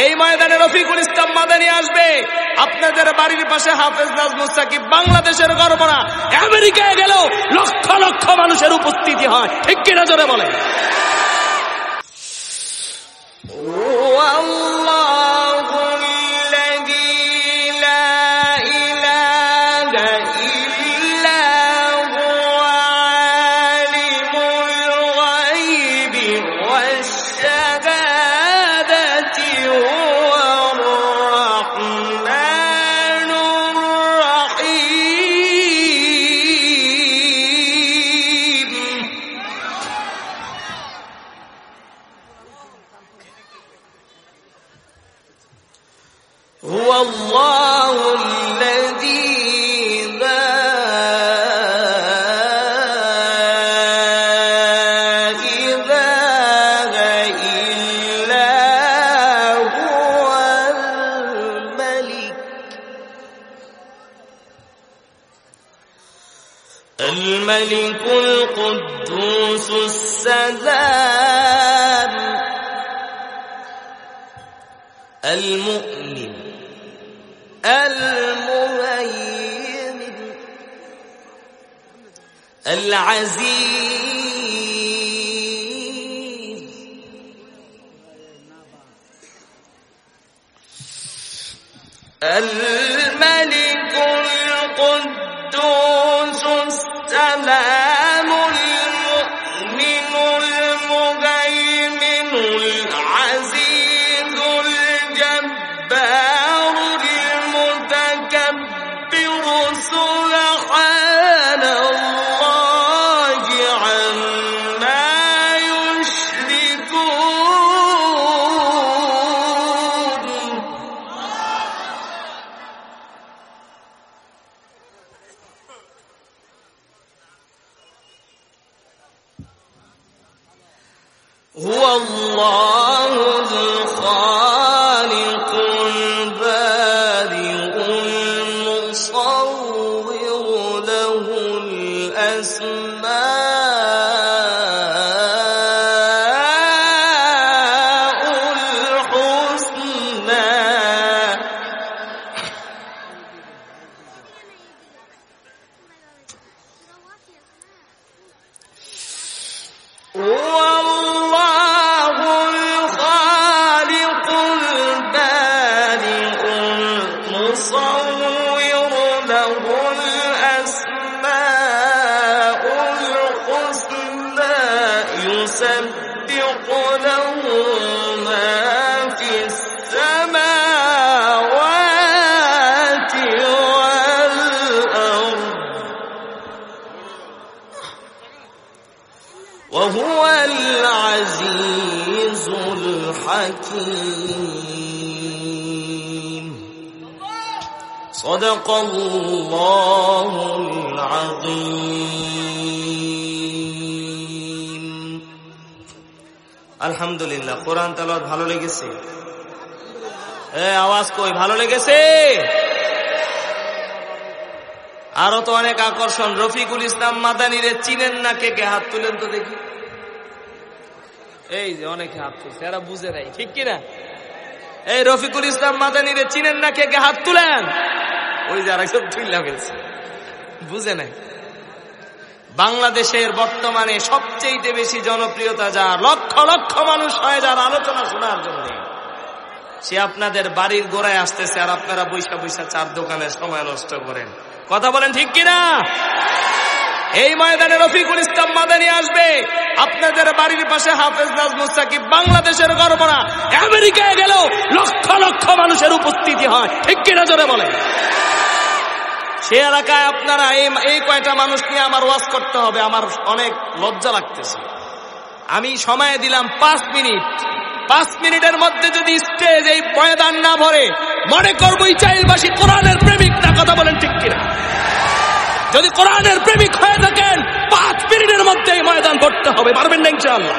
এই ময়দানে রফিকুল ইসলাম মাদানী আসবে, আপনাদের বাড়ির পাশে হাফেজ নাজমুস সাকিব বাংলাদেশের গর্ব না, আমেরিকায় গেলেও লক্ষ লক্ষ মানুষের উপস্থিতি হয়, ঠিক কিনা জোরে বলেন। هو الله الذي لا إله إلا هو الملك القدوس السلام المؤمن المهيمن العزيز الملك القدوس السلام المؤمن المهيمن العزيز الجبار المتكبر سبحان الله عما يشركون. هو الله الخالق البارئ المصور له الأسماء الحسنى. يسبح له ما في السماوات والأرض وهو العزيز الحكيم. صدق الله العظيم. আলহামদুলিল্লাহ। কোরআন তেলাওয়াত ভালো লেগেছে? আওয়াজ কই, ভালো লেগেছে? আরো তো অনেক আকর্ষণ। রফিকুল ইসলাম মাদানীরে চিনেন না কে কে? হাত তুলেন তো দেখি। এই যে অনেকে হাত তুলছে, এরা বুঝে নাই, ঠিক কিনা? এই রফিকুল ইসলাম মাদানীরে চিনেন না কে কে? হাত তুলেন। ওই যে আরেকজন তুইলা ফেলছে, বুঝে নাই। বাংলাদেশের বর্তমানে সবচেয়ে বেশি জনপ্রিয়তা যার, লক্ষ লক্ষ মানুষ হয় যার আলোচনা শোনার জন্য, সে আপনাদের বাড়ির গোড়ায় আসতেছে, আর আপনারা বৈশা বৈশা চার দোকানে সময় নষ্ট করেন। কথা বলেন ঠিক কিনা? এই ময়দানে রফিকুল ইসলাম মাদানী আসবে, আপনাদের বাড়ির পাশে হাফেজ নাজমুস সাকিব বাংলাদেশের গর্ব না, আমেরিকায় গেলেও লক্ষ লক্ষ মানুষের উপস্থিতি হয়, ঠিক কিনা জোরে বলেন। সে এলাকায় আপনারা এই কয়টা মানুষ নিয়ে আমার ওয়াজ করতে হবে, আমার অনেক লজ্জা লাগতেছে। আমি সময় দিলাম 5 মিনিট। 5 মিনিটের মধ্যে যদি স্টেজ এই ময়দান না ভরে, মনে করবো ইচাইলবাসী কোরআনের প্রেমিক না। কথা বলেন ঠিক কিনা? যদি কোরআনের প্রেমিক হয়ে থাকেন 5 মিনিটের মধ্যে এই ময়দান ভরতে হবে, পারবেন না ইনশাআল্লাহ?